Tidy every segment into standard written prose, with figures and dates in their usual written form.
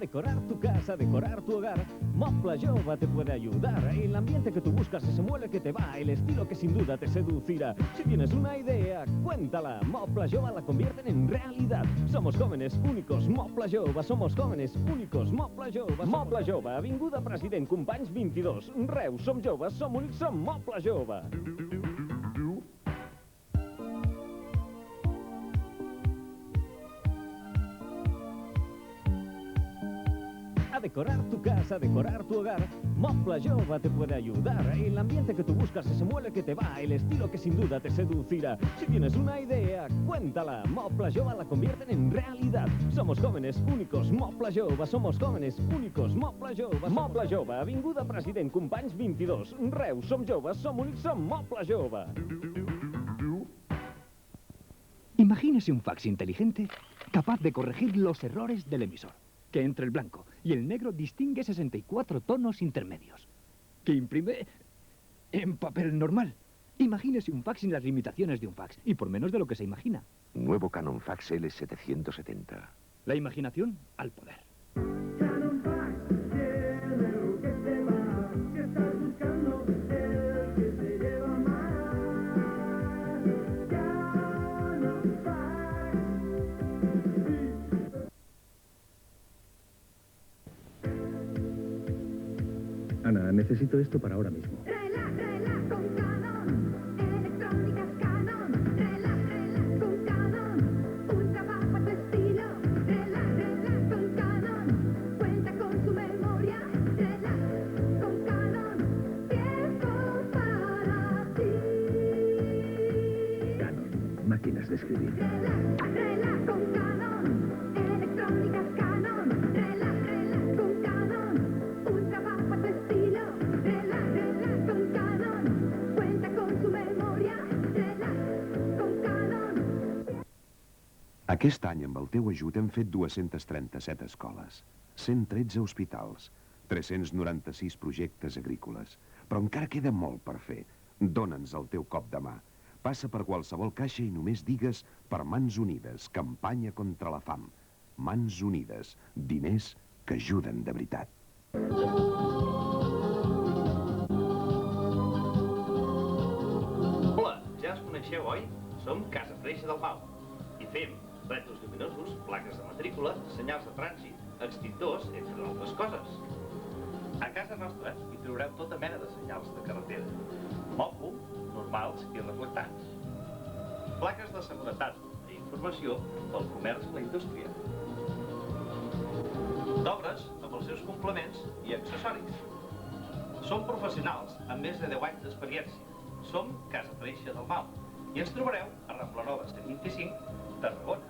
decorar tu casa, decorar tu hogar. Moble Jove te puede ayudar. El ambiente que tú buscas, ese mueble que te va, el estilo que sin duda te seducirá. Si tienes una idea, cuéntala. Moble Jove la convierten en realidad. Somos jóvenes únicos, Moble Jove. Somos jóvenes únicos, Moble Jove. Moble Jove, avinguda President Companys 22. Reus, som joves, som únics, som Moble Jove. A decorar tu casa, decorar tu hogar. Moble Jove te puede ayudar. El ambiente que tú buscas, ese mueble que te va, el estilo que sin duda te seducirá. Si tienes una idea, cuéntala. Moble Jove la convierten en realidad. Somos jóvenes únicos, Moble Jove. Somos jóvenes únicos, Moble Jove. Moble Jove, avinguda President Companys 22. Reus, som joves, som únics, som Moble Jove. Imagínese un fax inteligente capaz de corregir los errores del emisor. Que entre el blanco y el negro distingue 64 tonos intermedios. Que imprime en papel normal. Imagínese un fax sin las limitaciones de un fax, y por menos de lo que se imagina. Nuevo Canon Fax L770. La imaginación al poder. Ana, necesito esto para ahora mismo. Relá con Canon, electrónicas Canon. Relá con Canon, ultra bajo tu estilo. Relá con Canon, cuenta con su memoria. Relá con Canon, tiempo para ti. Canon, máquinas de escribir. Relá con Canon, electrónicas Canon. Relá con Canon, ultra bajo tu estilo. Relá con Canon, cuenta con su memoria. Relá con Canon. Aquest any, amb el teu ajut, hem fet 237 escoles, 113 hospitals, 396 projectes agrícoles. Però encara queda molt per fer. Dóna'ns el teu cop de mà. Passa per qualsevol caixa i només digues per Mans Unides, campanya contra la fam. Mans Unides, diners que ajuden de veritat. Hola, ja ens coneixeu, oi? Som Casa Freixa del Mau i fem rètols lluminosos, plaques de matrícula, senyals de trànsit, extintors, entre altres coses. A casa nostra hi trobareu tota mena de senyals de carretera. Mòbil, normals i reflectants. Plaques de seguretat i informació pel comerç i la indústria. D'obres amb els seus complements i accessoris. Som professionals amb més de 10 anys d'experiència. Som Casa Freixa del Mau i ens trobareu a Rambla Nova 125, Tarragona.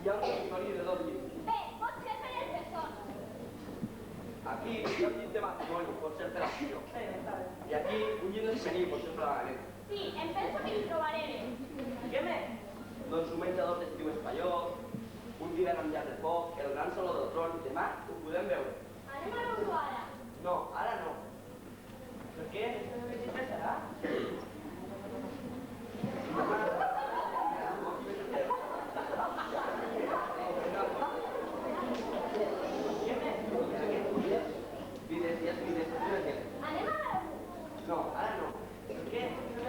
hi ha un dormitori de 2 llits. Bé, pot ser per les persones. Aquí hi ha un llit de matrimoni, pot ser per acció. I aquí un llit de femení, pot ser per a la neta. Sí, em penso que hi trobaré bé. Què més? Doncs un menjador d'estiu espanyol, un divan amb llar de foc, el gran saló del tron. Demà ho podem veure. Anem a veure-ho ara. No, ara no. Per què? Què serà? Anem a veure-ho. No, ara no. Per què?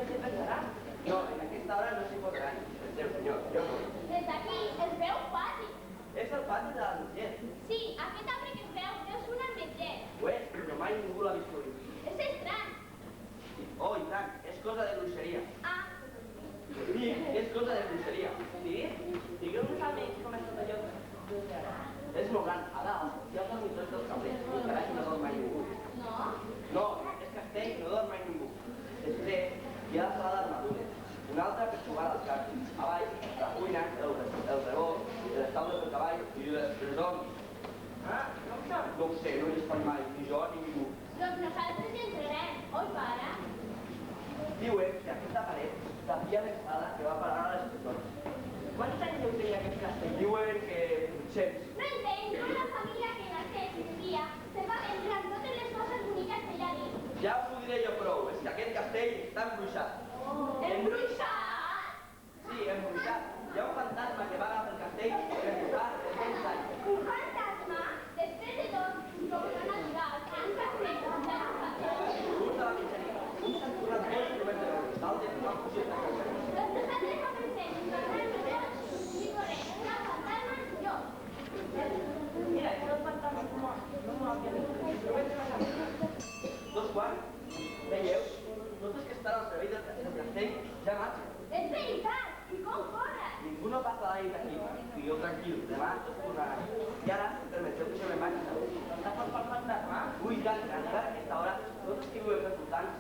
Què serà? No, en aquesta hora no s'hi podrà. Déu senyor, jo no. Des d'aquí es veu pati. És el pati de la Lletget. Sí, aquest arbre que es veu deu ser un armetget. Ho és, però mai ningú l'ha vist florir. És estrany. Oh, i tant, és cosa de bruixeria. Ah, Sí, és cosa de bruixeria. Sí? Digueu-nos a mi com és tot allò. És molt gran, a dalt, hi ha els dormitoris dels cabrers, i carai, no dorm mai ningú. no. No, és castell, no dorm mai ningú. Després, hi ha la sala d'armadures, una altra per jugar als cartes. A baix, la cuina, el rebot, les taules del cavall i les dones. Ah, no ho saps? No ho sé, no hi he estat mai, ni jo ni ningú. Doncs nosaltres hi entrarem, oi, pare? Diuen que aquesta paret tapia l'estada que va parar a les persones. Quants anys deu tenir aquest castell? Diuen que 800. No entenc com la família que nacés i vivia se va vendre amb totes les coses boniques que hi ha dins. Ja us ho diré jo prou, és que aquest castell està embruixat. Embruixat! Sí, embruixat. Hi ha un fantasma que vaga pel castell per posar 300 anys. Un fantasma? Després de tot, com no natural, un castell de la família. Surt a la mitjanit, un s'ha currat molt només de veure, d'altres no han fugit de casa. Doncs nosaltres no pensem en tornar a veure ni corrent una fantasma ni jo. Mira, és un fantasma no m'ho havia vist. No veig una casa. 2 quarts, veieu? Tots els que estan al servei del castell ja marxen. És veritat! I com corren? Ningú no passa la nit aquí. Digueu tranquil, demà tots tornaran. I ara, permeteu que se me vagi. Està fort pel fantasma? Ui, tant, que encara a aquesta hora, tots els que viuen per voltants,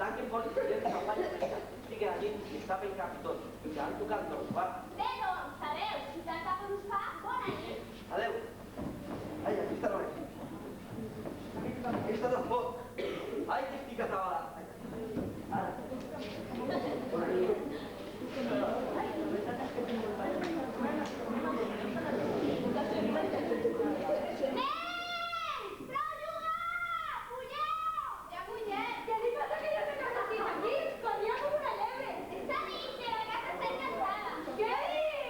tanquen portes i gent que no faci pressa. Estiguen aquí i es tapen cap i tot. I ja han tocat dos, va. Bé, doncs, adeu. Si tanta por us fa, bona nit. Adeu. Ai, aquí està l'hora. Aquesta del pot. Ai, que estic atrabadat. Ara. Bona nit. Nens! Prou jugar! Fulleu! Ja fullem! Què li passa que ja s'ha casat aquí? Corria com una llebre. Està dit que la casa està encantada. Què dius?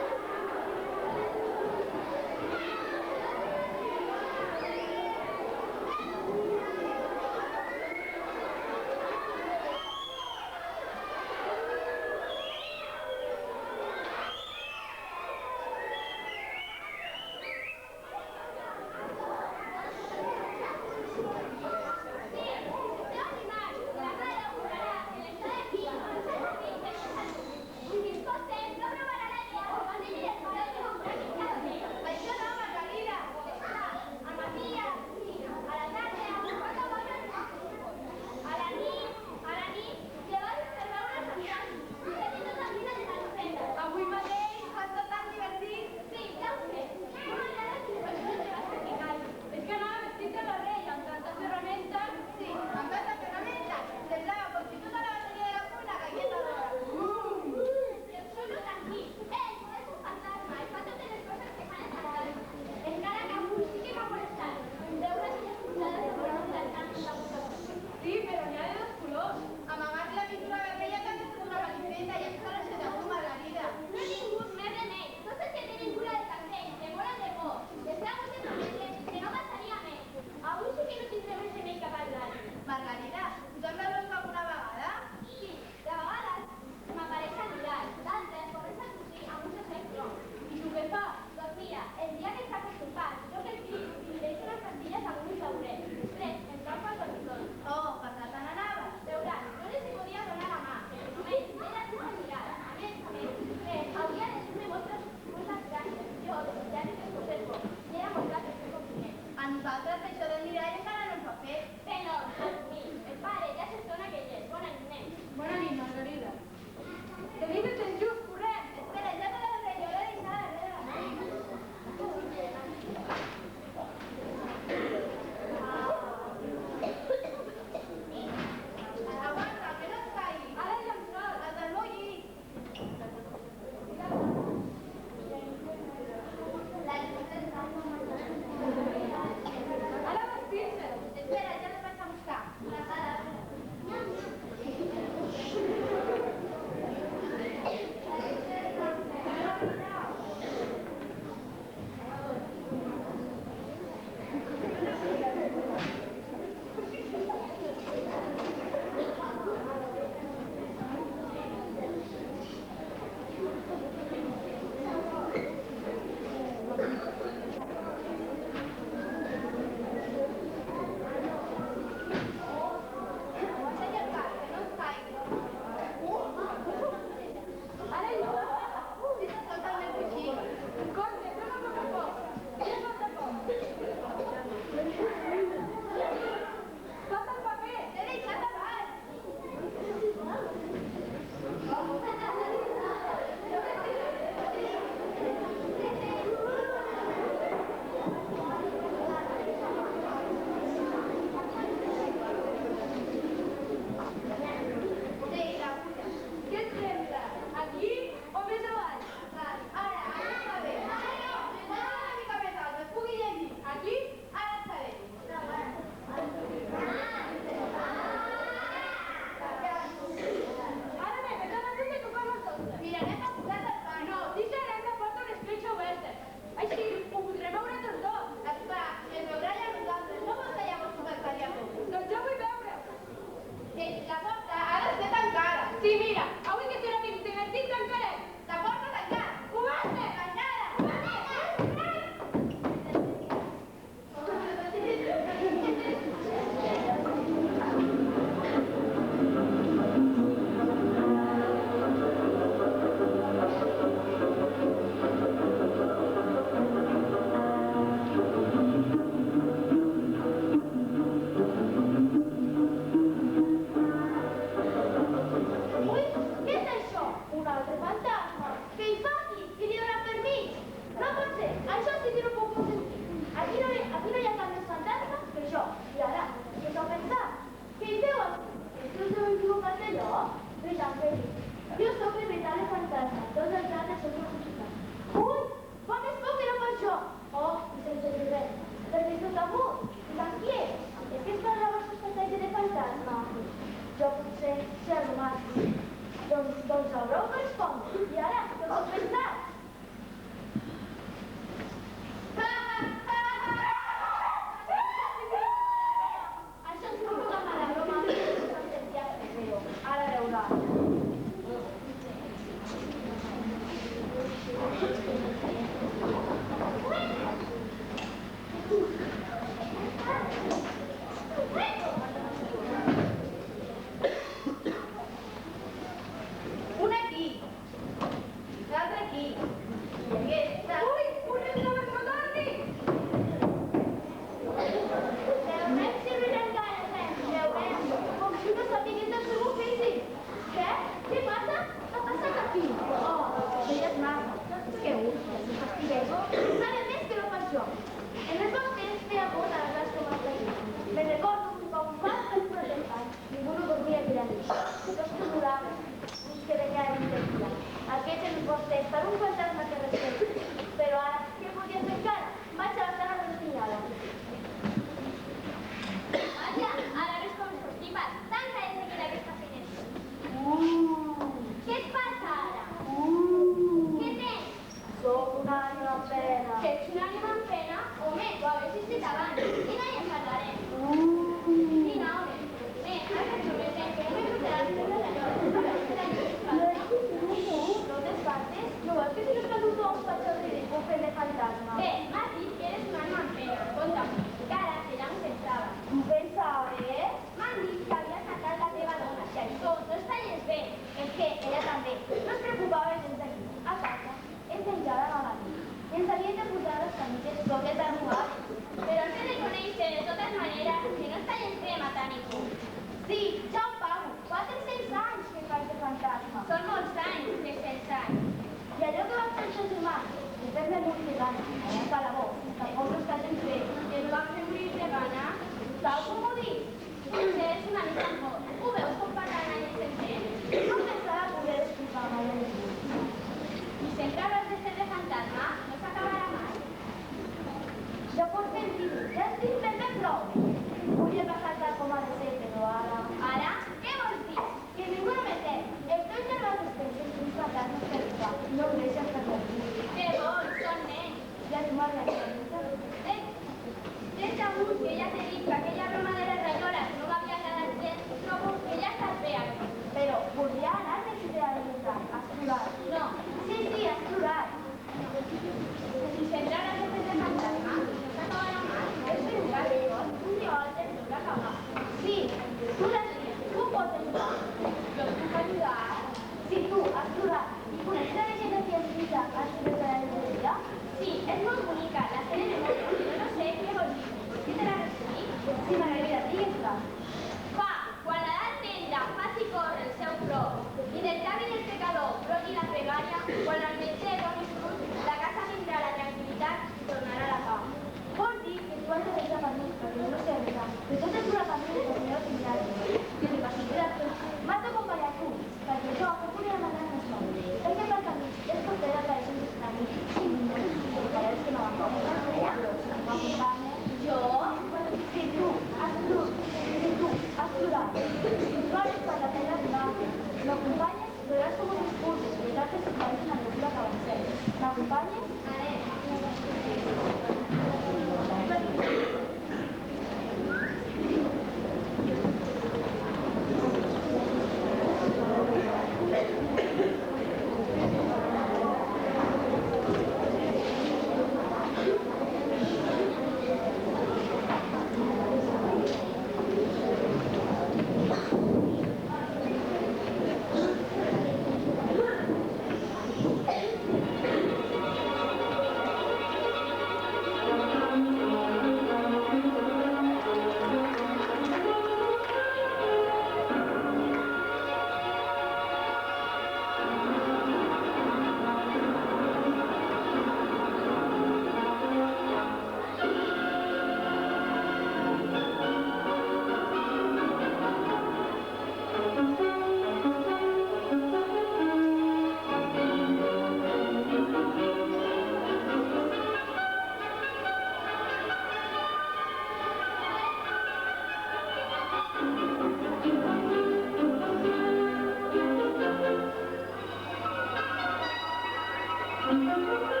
Thank you.